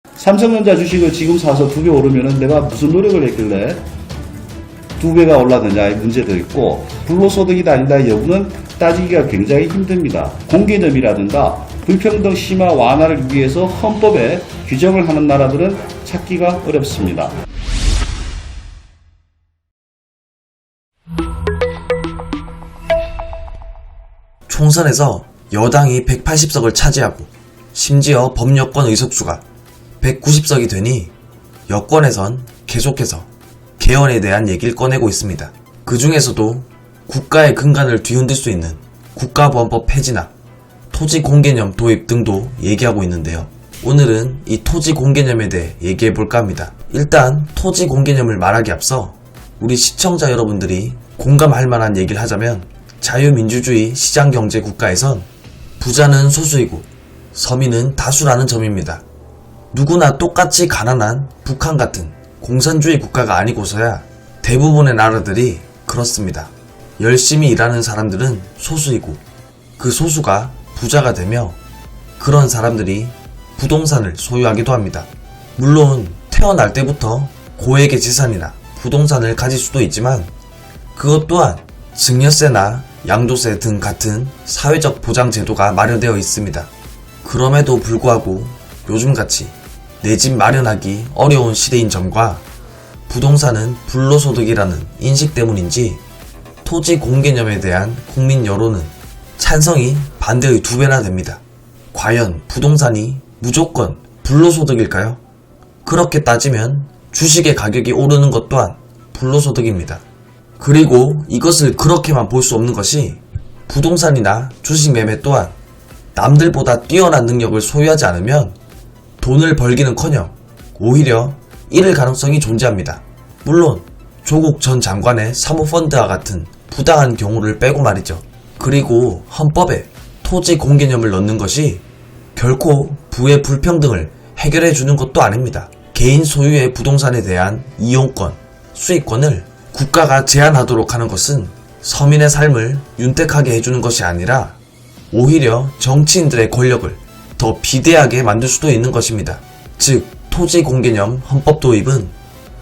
삼성전자 주식을 지금 사서 2배 오르면은 내가 무슨 노력을 했길래 2배가 올랐느냐의 문제도 있고, 불로소득이다 아니다 여부는 따지기가 굉장히 힘듭니다. 공개념이라든가 불평등 심화 완화를 위해서 헌법에 규정을 하는 나라들은 찾기가 어렵습니다. 총선에서 여당이 180석을 차지하고 심지어 범여권 의석수가 190석이 되니 여권에선 계속해서 개헌에 대한 얘기를 꺼내고 있습니다. 그 중에서도 국가의 근간을 뒤흔들 수 있는 국가보안법 폐지나 토지 공개념 도입 등도 얘기하고 있는데요. 오늘은 이 토지 공개념에 대해 얘기해볼까 합니다. 일단 토지 공개념을 말하기 앞서 우리 시청자 여러분들이 공감할 만한 얘기를 하자면, 자유민주주의 시장경제 국가에선 부자는 소수이고 서민은 다수라는 점입니다. 누구나 똑같이 가난한 북한 같은 공산주의 국가가 아니고서야 대부분의 나라들이 그렇습니다. 열심히 일하는 사람들은 소수이고 그 소수가 부자가 되며 그런 사람들이 부동산을 소유하기도 합니다. 물론 태어날 때부터 고액의 재산이나 부동산을 가질 수도 있지만 그것 또한 증여세나 양도세 등 같은 사회적 보장 제도가 마련되어 있습니다. 그럼에도 불구하고 요즘같이 내 집 마련하기 어려운 시대인 점과 부동산은 불로소득이라는 인식 때문인지 토지 공개념에 대한 국민 여론은 찬성이 반대의 2배나 됩니다. 과연 부동산이 무조건 불로소득일까요? 그렇게 따지면 주식의 가격이 오르는 것 또한 불로소득입니다. 그리고 이것을 그렇게만 볼 수 없는 것이, 부동산이나 주식 매매 또한 남들보다 뛰어난 능력을 소유하지 않으면 돈을 벌기는커녕 오히려 잃을 가능성이 존재합니다. 물론 조국 전 장관의 사모펀드와 같은 부당한 경우를 빼고 말이죠. 그리고 헌법에 토지 공개념을 넣는 것이 결코 부의 불평등을 해결해 주는 것도 아닙니다. 개인 소유의 부동산에 대한 이용권, 수익권을 국가가 제한하도록 하는 것은 서민의 삶을 윤택하게 해주는 것이 아니라 오히려 정치인들의 권력을 더 비대하게 만들 수도 있는 것입니다. 즉, 토지 공개념 헌법 도입은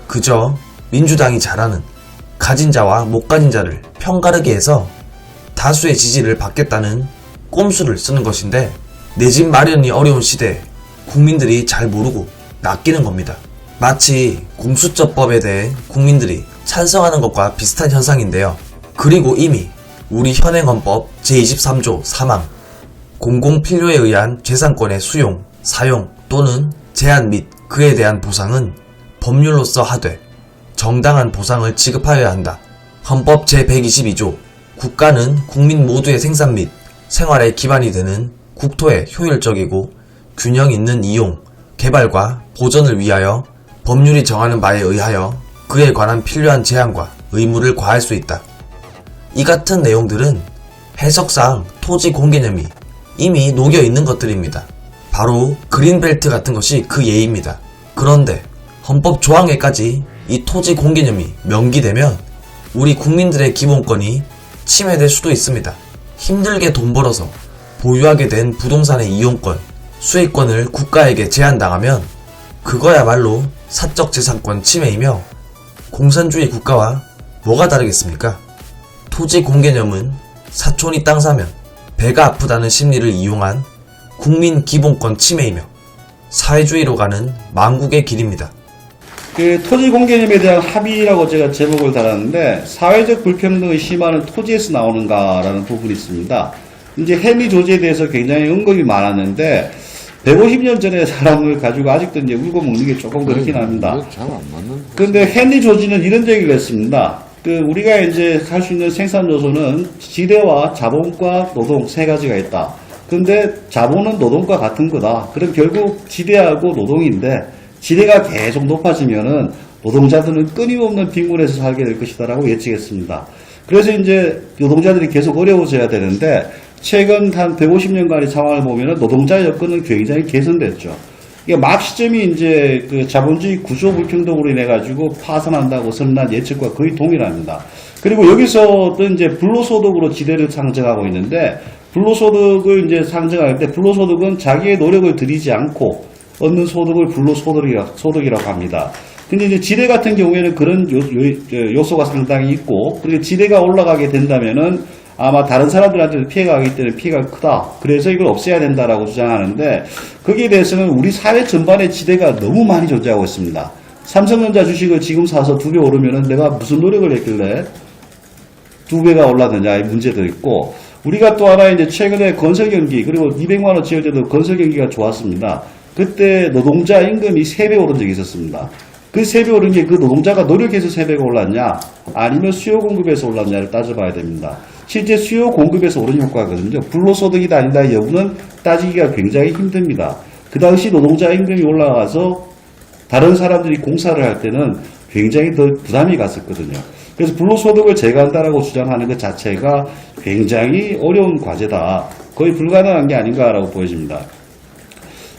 그저 민주당이 잘하는 가진 자와 못 가진 자를 편가르게 해서 다수의 지지를 받겠다는 꼼수를 쓰는 것인데, 내 집 마련이 어려운 시대에 국민들이 잘 모르고 낚이는 겁니다. 마치 공수처법에 대해 국민들이 찬성하는 것과 비슷한 현상인데요. 그리고 이미 우리 현행헌법 제23조 3항 공공필요에 의한 재산권의 수용, 사용 또는 제한 및 그에 대한 보상은 법률로서 하되 정당한 보상을 지급하여야 한다. 헌법 제122조 국가는 국민 모두의 생산 및 생활의 기반이 되는 국토의 효율적이고 균형 있는 이용, 개발과 보전을 위하여 법률이 정하는 바에 의하여 그에 관한 필요한 제한과 의무를 과할 수 있다. 이 같은 내용들은 해석상 토지 공개념이 이미 녹여 있는 것들입니다. 바로 그린벨트 같은 것이 그 예입니다. 그런데 헌법 조항에까지 이 토지 공개념이 명기되면 우리 국민들의 기본권이 침해될 수도 있습니다. 힘들게 돈 벌어서 보유하게 된 부동산의 이용권, 수익권을 국가에게 제한당하면 그거야말로 사적 재산권 침해이며 공산주의 국가와 뭐가 다르겠습니까? 토지 공개념은 사촌이 땅 사면 배가 아프다는 심리를 이용한 국민 기본권 침해이며 사회주의로 가는 망국의 길입니다. 그 토지 공개념에 대한 합의라고 제가 제목을 달았는데, 사회적 불평등의 심화는 토지에서 나오는가라는 부분이 있습니다. 이제 헨리 조지에 대해서 굉장히 언급이 많았는데 150년 전의 사람을 가지고 아직도 이제 울고 먹는 게 조금 그렇긴 합니다. 그런데 헨리 조지는 이런 얘기를 했습니다. 우리가 이제 할 수 있는 생산 요소는 지대와 자본과 노동 세 가지가 있다. 근데 자본은 노동과 같은 거다. 그럼 결국 지대하고 노동인데, 지대가 계속 높아지면은 노동자들은 끊임없는 빈곤에서 살게 될 것이다라고 예측했습니다. 그래서 이제 노동자들이 계속 어려워져야 되는데, 최근 한 150년간의 상황을 보면은 노동자 여건은 굉장히 개선됐죠. 이게 막 시점이 이제 그 자본주의 구조 불평등으로 인해 가지고 파산한다고 선언한 예측과 거의 동일합니다. 그리고 여기서도 이제 불로소득으로 지대를 상정하고 있는데, 불로소득을 이제 상정할 때 불로소득은 자기의 노력을 들이지 않고 얻는 소득을 불로소득이라고 합니다. 근데 이제 지대 같은 경우에는 그런 요소가 상당히 있고, 그리고 지대가 올라가게 된다면은 아마 다른 사람들한테도 피해가 가기 때문에 피해가 크다. 그래서 이걸 없애야 된다라고 주장하는데, 거기에 대해서는 우리 사회 전반에 지대가 너무 많이 존재하고 있습니다. 삼성전자 주식을 지금 사서 2배 오르면은 내가 무슨 노력을 했길래 2배가 올랐느냐, 이 문제도 있고, 우리가 또 하나 이제 최근에 건설 경기, 그리고 200만원 지을 때도 건설 경기가 좋았습니다. 그때 노동자 임금이 3배 오른 적이 있었습니다. 그 3배 오른 게 그 노동자가 노력해서 3배가 올랐냐, 아니면 수요 공급에서 올랐냐를 따져봐야 됩니다. 실제 수요 공급에서 오른 효과거든요. 불로소득이다 아니다 여부는 따지기가 굉장히 힘듭니다. 그 당시 노동자 임금이 올라가서 다른 사람들이 공사를 할 때는 굉장히 더 부담이 갔었거든요. 그래서 불로소득을 제거한다라고 주장하는 것 자체가 굉장히 어려운 과제다. 거의 불가능한 게 아닌가라고 보여집니다.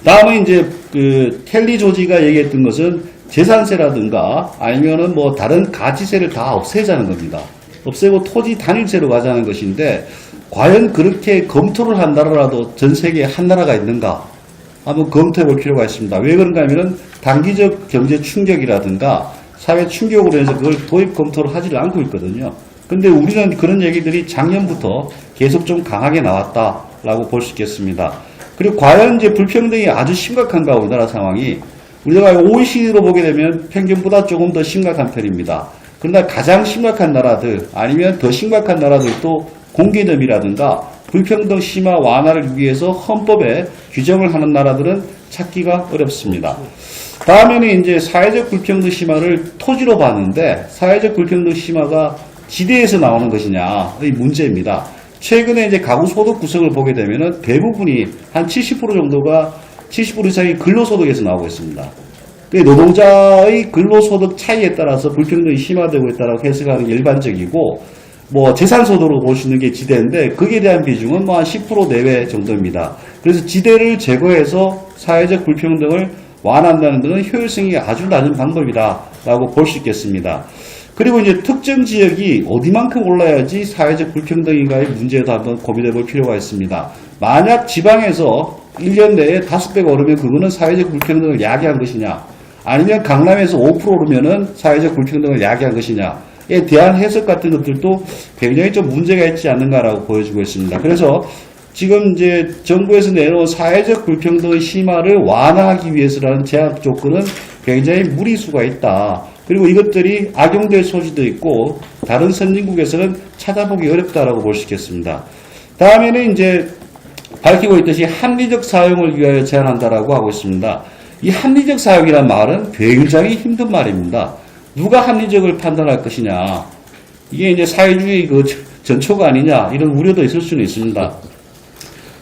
다음은 이제 그 켈리 조지가 얘기했던 것은 재산세라든가 아니면은 뭐 다른 가치세를 다 없애자는 겁니다. 없애고 토지 단일세로 가자는 것인데, 과연 그렇게 검토를 한다라도 전 세계에 한 나라가 있는가? 한번 검토해 볼 필요가 있습니다. 왜 그런가 하면은 단기적 경제 충격이라든가 사회 충격으로 해서 그걸 도입 검토를 하지를 않고 있거든요. 근데 우리는 그런 얘기들이 작년부터 계속 좀 강하게 나왔다라고 볼 수 있겠습니다. 그리고 과연 이제 불평등이 아주 심각한가, 우리나라 상황이. 우리가 OECD로 보게 되면 평균보다 조금 더 심각한 편입니다. 그러나 가장 심각한 나라들, 아니면 더 심각한 나라들도 공개념이라든가 불평등 심화 완화를 위해서 헌법에 규정을 하는 나라들은 찾기가 어렵습니다. 다음에는 이제 사회적 불평등 심화를 토지로 봤는데, 사회적 불평등 심화가 지대에서 나오는 것이냐의 문제입니다. 최근에 이제 가구 소득 구성을 보게 되면은 대부분이 한 70% 정도가 70% 이상이 근로소득에서 나오고 있습니다. 노동자의 근로소득 차이에 따라서 불평등이 심화되고 있다고 해석하는 게 일반적이고, 뭐 재산소득으로 볼 수 있는 게 지대인데, 거기에 대한 비중은 뭐 한 10% 내외 정도입니다. 그래서 지대를 제거해서 사회적 불평등을 완화한다는 것은 효율성이 아주 낮은 방법이다라고 볼 수 있겠습니다. 그리고 이제 특정 지역이 어디만큼 올라야지 사회적 불평등인가의 문제도 한번 고민해 볼 필요가 있습니다. 만약 지방에서 1년 내에 5배가 오르면 그거는 사회적 불평등을 야기한 것이냐, 아니면 강남에서 5% 오르면은 사회적 불평등을 야기한 것이냐에 대한 해석 같은 것들도 굉장히 좀 문제가 있지 않는가라고 보여지고 있습니다. 그래서 지금 이제 정부에서 내놓은 사회적 불평등의 심화를 완화하기 위해서라는 제약 조건은 굉장히 무리수가 있다. 그리고 이것들이 악용될 소지도 있고 다른 선진국에서는 찾아보기 어렵다라고 볼 수 있겠습니다. 다음에는 이제 밝히고 있듯이 합리적 사용을 위하여 제한한다라고 하고 있습니다. 이 합리적 사용이란 말은 굉장히 힘든 말입니다. 누가 합리적을 판단할 것이냐, 이게 이제 사회주의 그 전초가 아니냐, 이런 우려도 있을 수는 있습니다.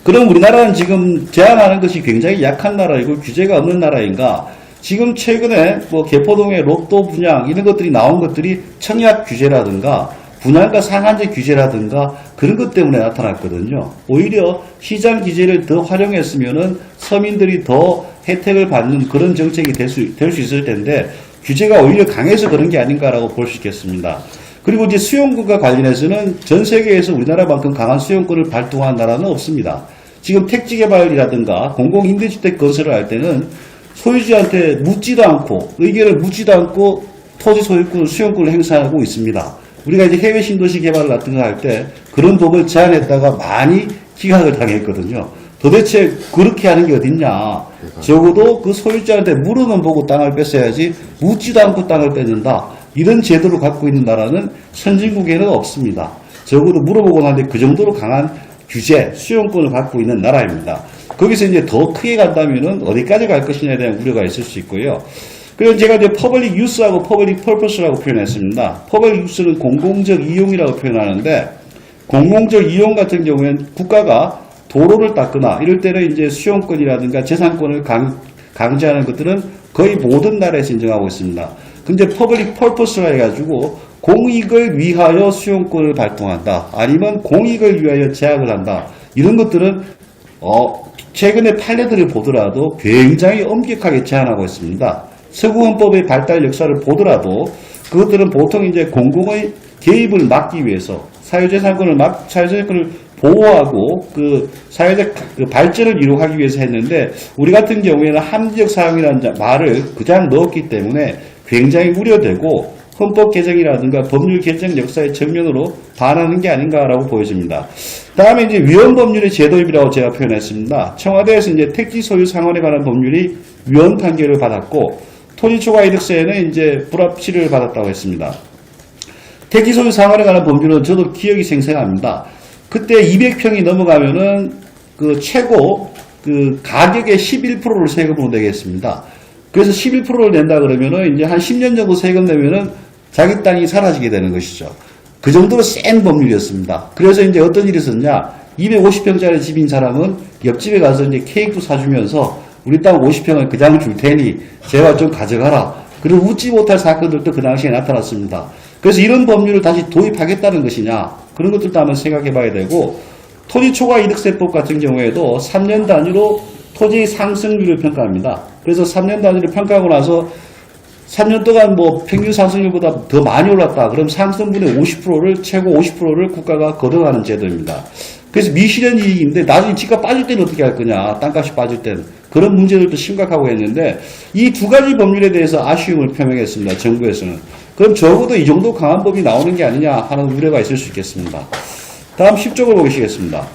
그럼 우리나라는 지금 제한하는 것이 굉장히 약한 나라이고 규제가 없는 나라인가? 지금 최근에 뭐 개포동의 로또 분양 이런 것들이 나온 것들이 청약 규제라든가 분양가 상한제 규제라든가 그런 것 때문에 나타났거든요. 오히려 시장 기제를 더 활용했으면은 서민들이 더 혜택을 받는 그런 정책이 될 수 있을 텐데, 규제가 오히려 강해서 그런 게 아닌가라고 볼 수 있겠습니다. 그리고 이제 수용권과 관련해서는 전 세계에서 우리나라만큼 강한 수용권을 발동한 나라는 없습니다. 지금 택지개발이라든가 공공임대주택 건설을 할 때는 소유주한테 묻지도 않고, 의견을 묻지도 않고 토지 소유권, 수용권을 행사하고 있습니다. 우리가 이제 해외 신도시 개발 같은 거 할 때 그런 법을 제안했다가 많이 기각을 당했거든요. 도대체 그렇게 하는 게 어딨냐. 적어도 그 소유자한테 물어는 보고 땅을 뺐어야지 묻지도 않고 땅을 뺏는다. 이런 제도를 갖고 있는 나라는 선진국에는 없습니다. 적어도 물어보고 나는데 그 정도로 강한 규제, 수용권을 갖고 있는 나라입니다. 거기서 이제 더 크게 간다면은 어디까지 갈 것이냐에 대한 우려가 있을 수 있고요. 그래서 제가 이제 퍼블릭 유스하고 퍼블릭 퍼포스라고 표현했습니다. 퍼블릭 유스는 공공적 이용이라고 표현하는데, 공공적 이용 같은 경우에는 국가가 도로를 닦거나 이럴 때는 이제 수용권이라든가 재산권을 강제하는 것들은 거의 모든 나라에서 인정하고 있습니다. 근데 퍼블릭 퍼포스라 해가지고 공익을 위하여 수용권을 발동한다, 아니면 공익을 위하여 제약을 한다, 이런 것들은 최근에 판례들을 보더라도 굉장히 엄격하게 제한하고 있습니다. 서구헌법의 발달 역사를 보더라도 그것들은 보통 이제 공공의 개입을 막기 위해서, 사유재산권을 보호하고 그 사회적 그 발전을 이루기 위해서 했는데 우리 같은 경우에는 합리적 사용이라는 말을 그냥 넣었기 때문에 굉장히 우려되고 헌법 개정이라든가 법률 개정 역사의 정면으로 반하는 게 아닌가라고 보여집니다. 다음에 이제 위헌 법률의 제도입이라고 제가 표현했습니다. 청와대에서 이제 택지 소유 상환에 관한 법률이 위헌 판결을 받았고 토지 초과 이득세는 이제 불합치를 받았다고 했습니다. 택지 소유 상환에 관한 법률은 저도 기억이 생생합니다. 그때 200평이 넘어가면은 그 최고 그 가격의 11%를 세금으로 내겠습니다. 그래서 11%를 낸다 그러면은 이제 한 10년 정도 세금 내면은 자기 땅이 사라지게 되는 것이죠. 그 정도로 센 법률이었습니다. 그래서 이제 어떤 일이 있었냐? 250평짜리 집인 사람은 옆집에 가서 이제 케이크도 사주면서 우리 땅 50평을 그냥 줄 테니 제발 좀 가져가라. 그리고 웃지 못할 사건들도 그 당시에 나타났습니다. 그래서 이런 법률을 다시 도입하겠다는 것이냐? 그런 것들도 한번 생각해 봐야 되고 토지 초과 이득세법 같은 경우에도 3년 단위로 토지의 상승률을 평가합니다. 그래서 3년 단위로 평가하고 나서 3년 동안 뭐 평균 상승률보다 더 많이 올랐다. 그럼 상승분의 50%를 최고 50%를 국가가 걷어가는 제도입니다. 그래서 미실현 이익인데 나중에 집값 빠질 때는 어떻게 할 거냐. 땅값이 빠질 때는. 그런 문제들도 심각하고 했는데 이 두 가지 법률에 대해서 아쉬움을 표명했습니다. 정부에서는. 그럼 적어도 이 정도 강한 법이 나오는 게 아니냐 하는 우려가 있을 수 있겠습니다. 다음 10쪽을 보시겠습니다.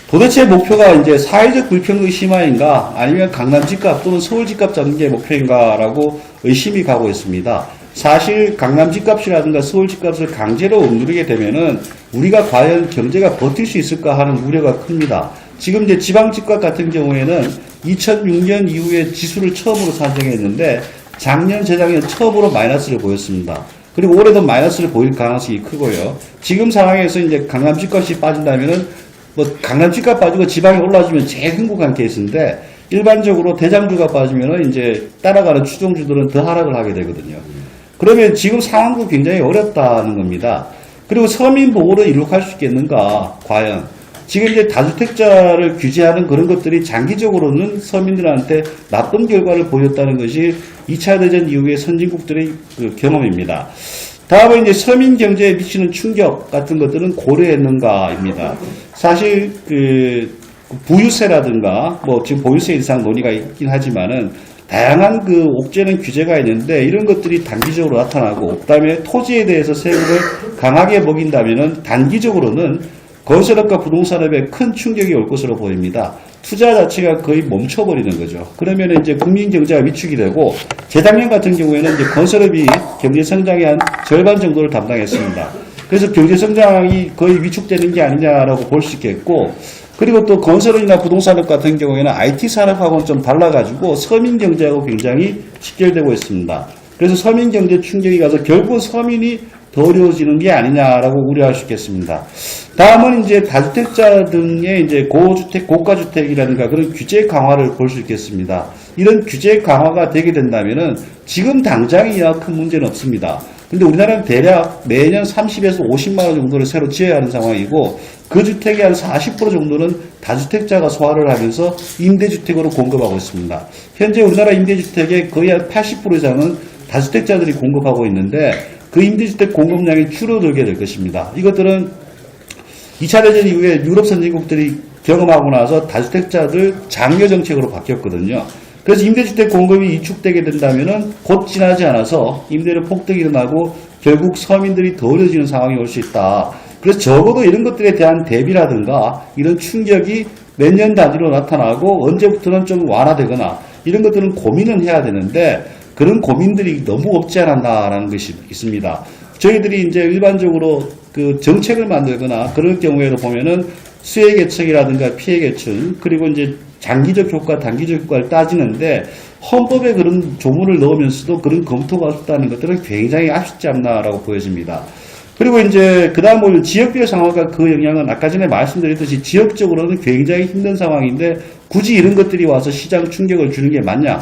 도대체 목표가 이제 사회적 불평등의 심화인가 아니면 강남 집값 또는 서울 집값 잡는 게 목표인가라고 의심이 가고 있습니다. 사실 강남 집값이라든가 서울 집값을 강제로 억누르게 되면은 우리가 과연 경제가 버틸 수 있을까 하는 우려가 큽니다. 지금 이제 지방 집값 같은 경우에는 2006년 이후에 지수를 처음으로 산정했는데 작년, 재작년 처음으로 마이너스를 보였습니다. 그리고 올해도 마이너스를 보일 가능성이 크고요. 지금 상황에서 이제 강남 집값이 빠진다면은 뭐 강남 집값 빠지고 지방이 올라주면 제일 행복한 케이스인데 일반적으로 대장주가 빠지면은 이제 따라가는 추종주들은 더 하락을 하게 되거든요. 그러면 지금 상황도 굉장히 어렵다는 겁니다. 그리고 서민 보호를 이룩 할 수 있겠는가? 과연 지금 이제 다주택자를 규제하는 그런 것들이 장기적으로는 서민들한테 나쁜 결과를 보였다는 것이 2차 대전 이후의 선진국들의 그 경험입니다. 다음은 이제 서민 경제에 미치는 충격 같은 것들은 고려했는가입니다. 사실 그 부유세라든가 뭐 지금 보유세 인상 논의가 있긴 하지만은 다양한 그 옥죄는 규제가 있는데 이런 것들이 단기적으로 나타나고 그다음에 토지에 대해서 세금을 강하게 먹인다면은 단기적으로는 건설업과 부동산업에 큰 충격이 올 것으로 보입니다. 투자 자체가 거의 멈춰버리는 거죠. 그러면 이제 국민 경제가 위축이 되고 재작년 같은 경우에는 이제 건설업이 경제 성장의 한 절반 정도를 담당했습니다. 그래서 경제 성장이 거의 위축되는 게 아니냐라고 볼 수 있겠고 그리고 또 건설업이나 부동산업 같은 경우에는 IT 산업하고는 좀 달라가지고 서민 경제하고 굉장히 직결되고 있습니다. 그래서 서민 경제 충격이 가서 결국 서민이 더 어려워지는 게 아니냐라고 우려할 수 있겠습니다. 다음은 이제 다주택자 등의 이제 고주택, 고가주택이라든가 그런 규제 강화를 볼 수 있겠습니다. 이런 규제 강화가 되게 된다면은 지금 당장이야 큰 문제는 없습니다. 근데 우리나라는 대략 매년 30에서 50만 원 정도를 새로 지어야 하는 상황이고 그 주택의 한 40% 정도는 다주택자가 소화를 하면서 임대주택으로 공급하고 있습니다. 현재 우리나라 임대주택의 거의 한 80% 이상은 다주택자들이 공급하고 있는데 그 임대주택 공급량이 줄어들게 될 것입니다. 이것들은 2차 대전 이후에 유럽 선진국들이 경험하고 나서 다주택자들 장려 정책으로 바뀌었거든요. 그래서 임대주택 공급이 위축되게 된다면은 곧 지나지 않아서 임대료 폭등이 일어나고 결국 서민들이 더 어려워지는 상황이 올 수 있다. 그래서 적어도 이런 것들에 대한 대비라든가 이런 충격이 몇 년 단위로 나타나고 언제부터는 좀 완화되거나 이런 것들은 고민은 해야 되는데 그런 고민들이 너무 없지 않았나라는 것이 있습니다. 저희들이 이제 일반적으로 그 정책을 만들거나 그럴 경우에도 보면은 수혜 계층이라든가 피해 계층 그리고 이제 장기적 효과, 단기적 효과를 따지는데 헌법에 그런 조문을 넣으면서도 그런 검토가 없다는 것들은 굉장히 아쉽지 않나라고 보여집니다. 그리고 이제 그 다음 지역별 상황과 그 영향은 아까 전에 말씀드렸듯이 지역적으로는 굉장히 힘든 상황인데 굳이 이런 것들이 와서 시장 충격을 주는 게 맞냐?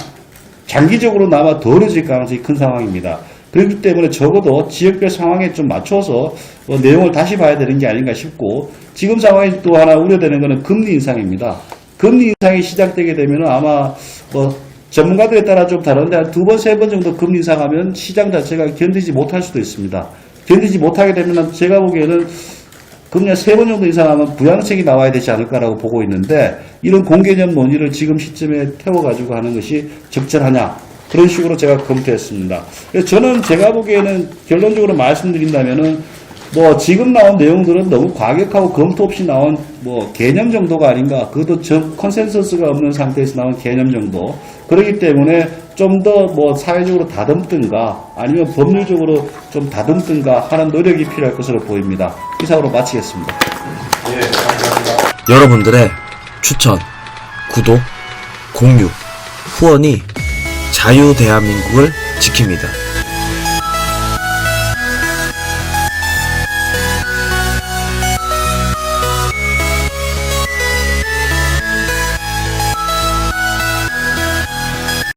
장기적으로나마 더 어려질 가능성이 큰 상황입니다. 그렇기 때문에 적어도 지역별 상황에 좀 맞춰서 내용을 다시 봐야 되는 게 아닌가 싶고 지금 상황에 또 하나 우려되는 것은 금리 인상입니다. 금리 인상이 시작되게 되면 아마 전문가들에 따라 좀 다른데 한 2번, 3번 정도 금리 인상하면 시장 자체가 견디지 못할 수도 있습니다. 견디지 못하게 되면 제가 보기에는 금년 3번 정도 이상하면 부양책이 나와야 되지 않을까라고 보고 있는데 이런 공개념 논의를 지금 시점에 태워가지고 하는 것이 적절하냐 그런 식으로 제가 검토했습니다. 그래서 저는 제가 보기에는 결론적으로 말씀드린다면은 뭐 지금 나온 내용들은 너무 과격하고 검토 없이 나온 뭐 개념 정도가 아닌가. 그것도 컨센서스가 없는 상태에서 나온 개념 정도. 그렇기 때문에 좀 더 뭐 사회적으로 다듬든가 아니면 법률적으로 좀 다듬든가 하는 노력이 필요할 것으로 보입니다. 이상으로 마치겠습니다. 여러분들의 추천, 구독, 공유, 후원이 자유대한민국을 지킵니다.